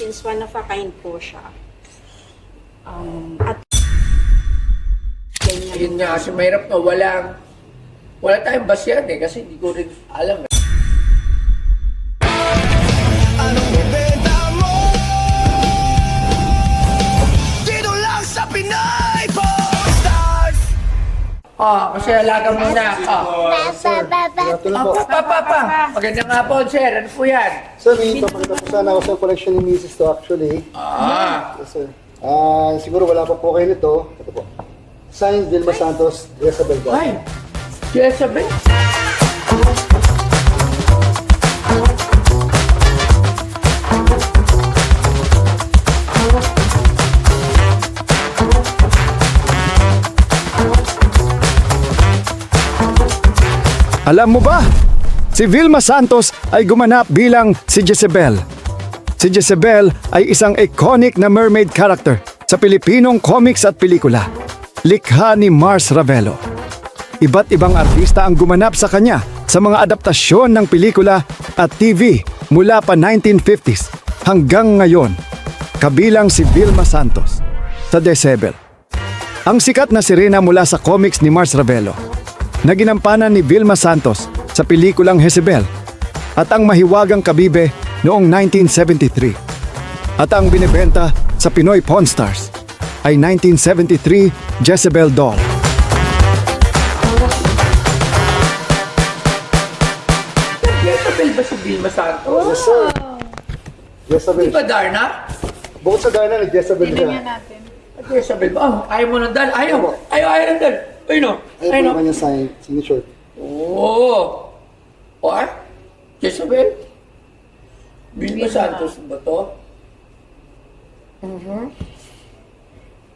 since one of a kind po siya. At ganyan. Yun nga, kasi mahirap na wala tayong basyan eh, kasi hindi ko rin alam eh. Anong ibenta mo? Dito lang sa Pinay Posters! Kasi alaga muna. Papa. Magandang hapon, sir. Ano po yan? Sir, may papakita po sana ako sa collection ni Mrs. to actually. Yes, sir. Siguro wala pa po kayo nito. Ito po. Signed Vilma Santos, Jezabel Gal. Ay, Jezabel. Alam mo ba? Si Vilma Santos ay gumanap bilang si Jezebel. Si Jezebel ay isang iconic na mermaid character sa Pilipinong comics at pelikula. Likha ni Mars Ravelo. Iba't ibang artista ang gumanap sa kanya sa mga adaptasyon ng pelikula at TV mula pa 1950s hanggang ngayon. Kabilang si Vilma Santos sa Jezebel. Ang sikat na sirena mula sa comics ni Mars Ravelo na ginampanan ni Vilma Santos sa pelikulang Jezebel at ang mahiwagang kabibe noong 1973. At ang binibenta sa Pinoy Pawn Stars ay 1973 Jezebel doll. Jezabel ba si Vilma Santos? Yes, sir. Jezabel. Di ba Darna? Bukod sa Darna, Jezabel siya. natin. Jezabel ba? ayaw mo ng dal. Ayaw ng dal. Ayun no. Ayun po naman yung signature. Oo. Or? Jezabel? Vilma Santos ba to?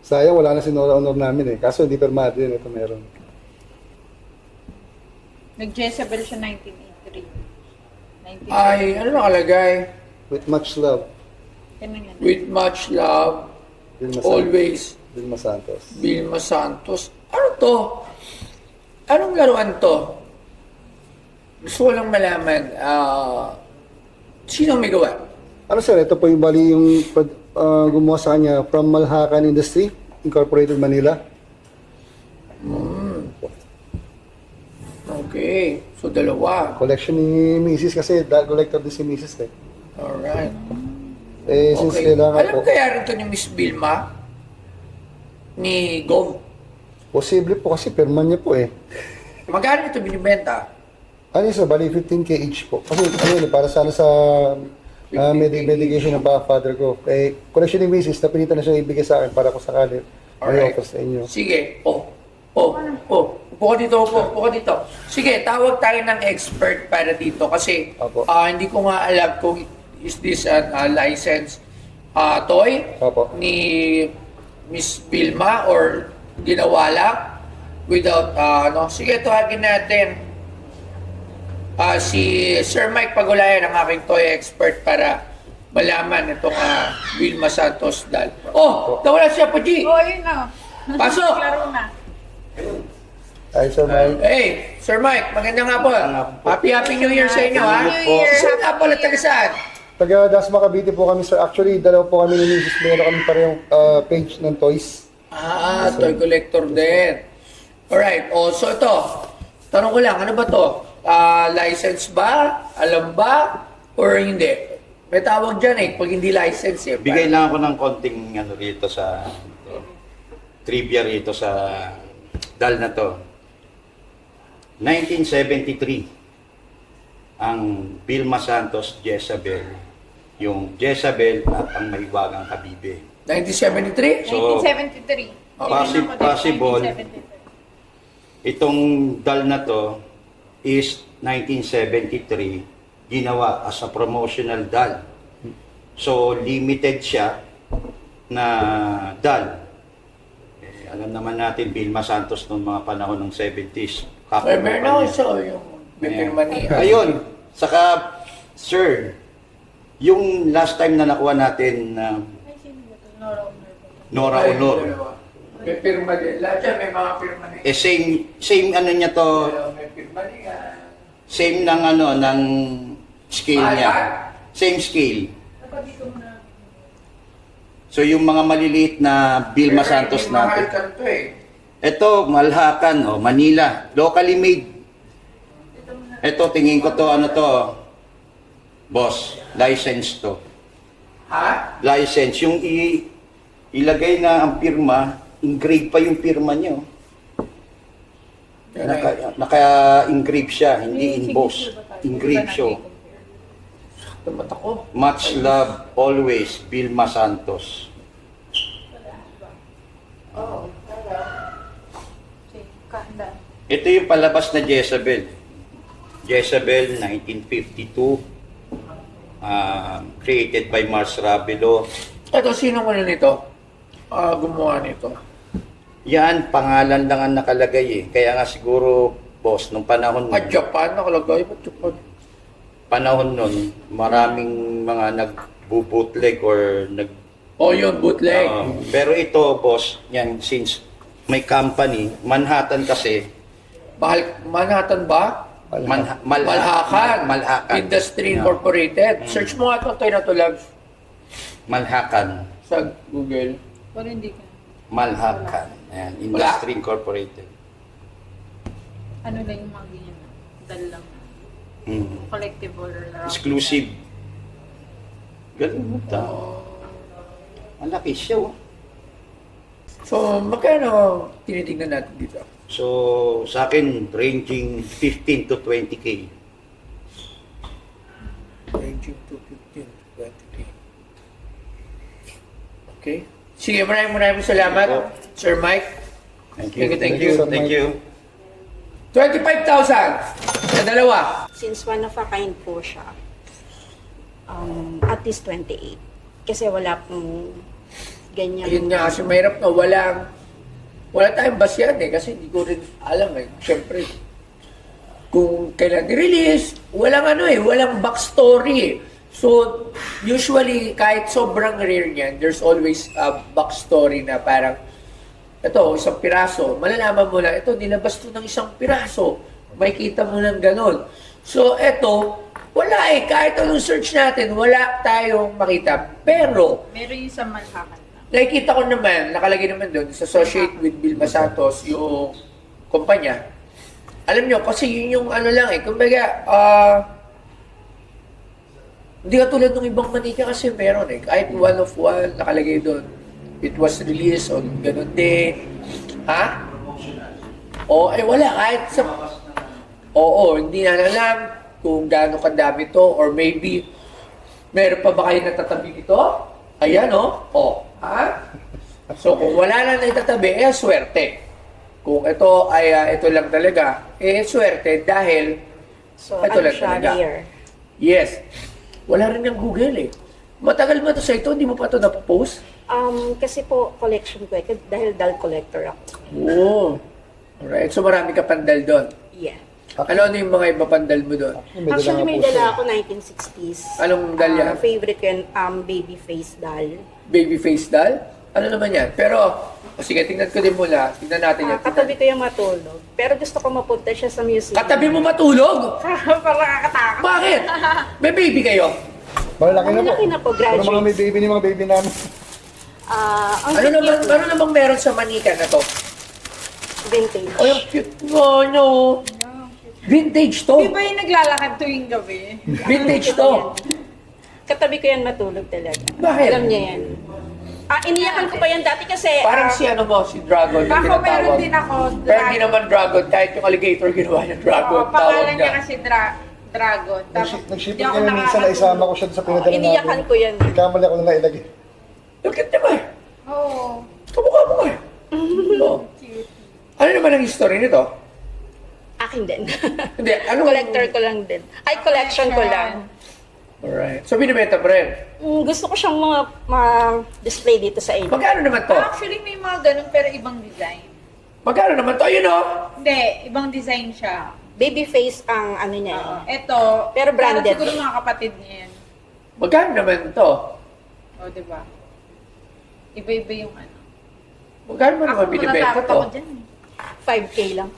Sayang, wala na si Nora Honor namin eh. Kaso hindi permado yun. Ito meron. Nag-Jezebel siya 1983. Ay, ano nakalagay? With much love, With much love, Vilma Santos. always, Vilma Santos. Vilma Santos. Ano to? Anong laruan to? Gusto ko lang malaman, sino may gawa? Ano sir, ito po yung bali yung gumawa sa kanya from Malhacan Industry, Incorporated, Manila. Okay, so dalawa. Collection ni Mrs. kasi collector din si Mrs. eh. Alright. Since Okay. kailangan Alam po, kaya rin to ni Miss Vilma? Ni Gov? posible po kasi perman niya po eh. Magkano ito binibenta? Ano yun sir, bali 15K each po. Kasi ano yun, para sana sa medication ng father ko. Eh, collection ni Mrs. napilitan na siya ibigay sa akin para ko sakali may Alright. offer sa inyo. Sige. Upo ka dito, upo ka dito. Sige, tawag tayo ng expert para dito kasi Opo. hindi ko nga alam kung is this a licensed toy Opo. ni Miss Vilma or ginawa lang without Sige, tawagin natin si Sir Mike Pagulayan, ang aking toy expert para malaman itong Vilma Santos dal. Nawala siya po, G. Oh, yun na. Pasok! Laro na. Ay, sir, Mike. Hey, Sir Mike, magandang hapon. Happy New Year sa inyo, ha? Happy New Year. Saan nga pala, taga saan? Taga Dasma, Cavite po kami, sir. Actually, dalawa po kami ni Mrs. Meron kami parehong page ng toys. Toy collector din. Alright, so ito. Tanong ko lang, ano ba to? License ba? Alam ba? Or hindi? May tawag dyan pag hindi license Bigay lang ako ng konting rito sa trivia rito sa dal na to. 1973 ang Vilma Santos Jezabel, yung Jezabel at ang mahiwagang kabibe. 1973? So, 1973. possible, itong dal na to is 1973 ginawa as a promotional dal. So, limited siya na dal. Alam naman natin, Vilma Santos noong mga panahon ng 70s. Meron ako isa yung bipirma niya. Ayun, saka, sir, yung last time na nakuha natin na Nora Honor, May pirma din. Lahat yan may mga pirma niya. same ano niya to, May pirma niya. same ng ng scale niya. Same scale. So yung mga maliliit na Vilma Santos Mahal natin. ka to eh. Ito, Malhakan, Manila. Locally made. Ito, tingin ko to, ano to, boss, license to. Ha? License. Yung ilagay na ang pirma, engrave pa yung pirma niyo. Naka-engrave siya, hindi emboss. Engrave siya. Tamat ako. Much love, always, Vilma Santos. Kanda. Ito yung palabas na Jezebel. Jezebel, 1952. Created by Mars Ravelo. Ito, sino mo na nito? Gumawa nito. Yan, pangalan lang ang nakalagay eh. Kaya nga siguro, boss, nung panahon nun, Japan, nakalagay. Ba't Japan? panahon nun, maraming mga nag-bootleg or nag... Oh, yun, bootleg. Pero ito, boss, yan, since may company, Manhattan kasi, Manhattan ba? Malhakan. Malhakan. Industry Yeah. Incorporated. Search mo nga ito, tayo na to lang Malhakan. sa Google. Pero hindi ka. Malhakan. Ayan, Industry Incorporated. Ano lang yung mga ganyan. Dal lang. Mm. Collective or Exclusive. Ganun ta. Malaki siya, oh. So, magkano tinitingnan natin dito? So, sa akin, ranging 15 to 20K. Ranging to 15 to 20K. Okay. Sige, maraming salamat, Sir Mike. Thank Thank you. Thank you. 25,000 sa dalawa. Since one of a kind po siya, at least 28. Kasi wala pong ganyan. Ayun nga, kasi mahirap na wala tayong basyan eh, kasi hindi ko rin alam eh. Siyempre, kung kailan i-release, walang backstory eh. So, usually, kahit sobrang rare niyan, there's always a backstory na parang, ito, isang piraso, malalaman mo na, ito, nilabas to ng isang piraso. May kita mo ng ganun. So, ito, wala eh. Kahit anong search natin, wala tayong makita. Pero, Meron yung sa Malhakan na. nakikita ko naman, nakalagay naman doon, associate with Vilma Santos, yung kumpanya. Alam nyo, kasi yun yung ano lang eh, kumbaga, hindi ka tulad ng ibang manika kasi meron eh. Kahit one of one, nakalagay doon. It was released on ganun din. Ha? O, wala. Kahit sa... Oo, hindi na alam kung gaano kadami to or maybe meron pa ba kayo natatabi dito? Ayan, oh. O, ha? So, kung wala na itatabi, swerte. Kung ito ay ito lang talaga, swerte dahil So, ito ano lang siya, talaga. rare. Yes. Wala rin ng Google eh. Matagal mo to sa ito, hindi mo pa ito napopost? Kasi po, collection ko dahil doll collector ako. Oo. Alright. So marami ka pandal doon. Yeah. Ano yung mga iba pandal mo doon? Actually, may dala ako 1960s. Anong dal yan? Favorite ko yan, baby face doll. Baby face doll? Ano naman yan? Pero, sige, tingnan ko din muna. Tingnan natin yan. Katabi ko yung matulog. Pero gusto ko mapunta siya sa museum. Katabi mo matulog? Para nakakatakot. Bakit? May baby kayo? Malalaki na po. Malaki na po, Pero mga graduate. may baby ni mga baby namin. Ang Ano cute, namang meron sa manika na to? vintage. Ay, ang cute mo, no? Vintage to. Di ba yung naglalakad tuwing gabi? Vintage to. Katabi ko yan matulog talaga. Bakit? Alam niya yan. Iniyakan ko pa yan dati kasi... Parang si ano mo, si Dragon. yung Ako, meron tinatawag. din ako. Pero hindi naman Dragon. Kahit yung alligator ginawa niya Dragon. Oo, pangalan Tawag niya niya. kasi Dragon. Nag-ship di ako kami minsan na isama ko siya sa pinadala natin. iniyakan ko yan. Kamali ako na nailagay. Look at naman. Oo. Kamukha mo nga. Oh. Ano naman ang history nito? Akin din. Hindi, ano? Collector ko lang din. Ay, collection ko lang. Alright. So, binibenta mo rin. Gusto ko siyang ma-display dito sa inyo. Magkano naman to? Actually, may mga ganun pero ibang design. Magkano naman to? Yun oh. Hindi, ibang design siya. Baby face ang ano niya. Ito, Pero branded. Siguro mga kapatid niya yan. Magkano naman to? O, di ba? Iba-iba yung ano. Magkano mo naman binibenta natatakot to? ako dyan eh. 5K lang.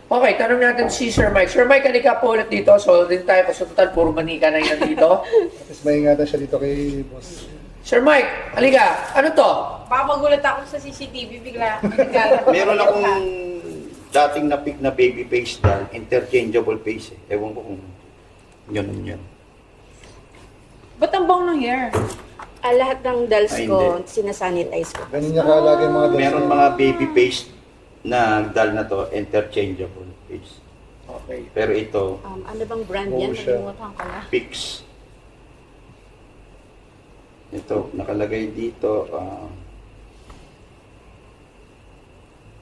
Okay, tanong natin si Sir Mike. Sir Mike, halika po ulit dito. So, din tayo kasuntan. Puro manika na yan dito. Tapos may ingatan siya dito kay boss. Sir Mike, halika. Ano to? Baka magulat ako sa CCTV bigla. Naglalaro. Meron akong dating na-pick na baby face doll, interchangeable face eh. Ewan ko kung yun. Ba't ang bang ng hair? Lahat ng dolls Ay, ko, hindi. Ganun sinasanitize ko. niya kalagay mga dolls. Meron mga baby face na doll na to, interchangeable face. Okay. Pero ito, Ano bang brand Oo, yan? siya. Nalimutan ko na. Pix. Ito, nakalagay dito,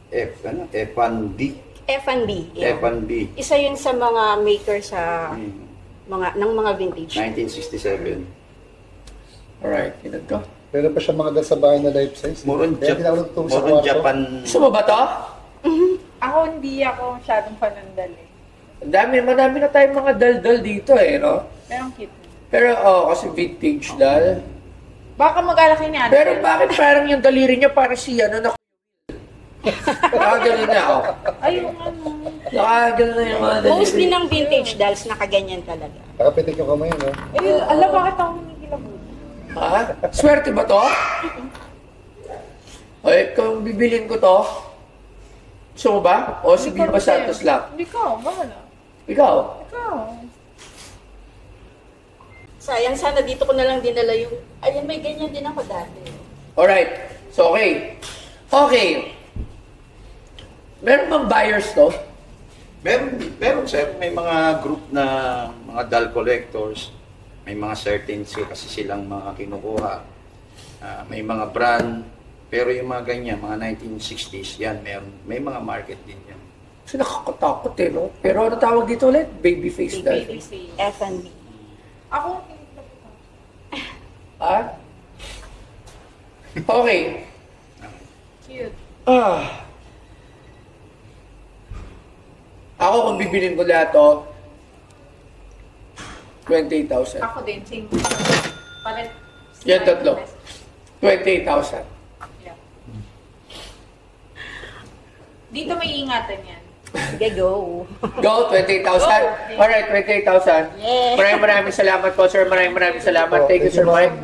F1B. F&B. Yeah. F1B. Isa yun sa mga maker sa ng mga vintage. 1967. Alright, kinag ko. Meron pa siya mga dolls sa bahay na life size. Moron, Kaya hindi na ako nagtutulog sa kwarto. Japan. Gusto mo ba to? Ako hindi ako masyadong panandal eh. Madami na tayong mga dal-dal dito eh, no? Pero ang cute. Pero, kasi vintage dal. Baka mag-alaki ni Ate. Pero bakit parang yung daliri niya para si ano na nakaganon na ako. Ay, yung ano. Nakaganon na yung mga daliri. Mostly ng vintage dolls, nakaganyan talaga. Nakapitik yung kamay, no? Eh, alam bakit ako humihilabot? Ha? Swerte ba to? Ay, kung bibilin ko to, gusto mo ba? O si Vilma Santos lang? Hindi ko, bahala. Ikaw? Ikaw. Sayang, sana dito ko na lang dinala yung... Ayun, may ganyan din ako dati. Alright. So, okay. Okay. Meron bang buyers to? Meron sir, may mga group na mga doll collectors, may mga certain kasi silang mga kinukuha. May mga brand, pero yung mga ganyan, mga 1960s, yan, may mga market din yan. Kasi nakakatakot eh, no? Pero ano tawag dito ulit? Babyface dal. F&B. Ako, Ha? Okay. cute. Ako kung bibilin ko lahat to, 28,000. Ako din, same. Palit. Yan, tatlo. 28,000. Yeah. Dito may ingatan yan. Sige, go. Go, 28,000. Alright, 28,000. Yeah. Maraming salamat po, sir. Maraming salamat. Thank you, Sir Mike.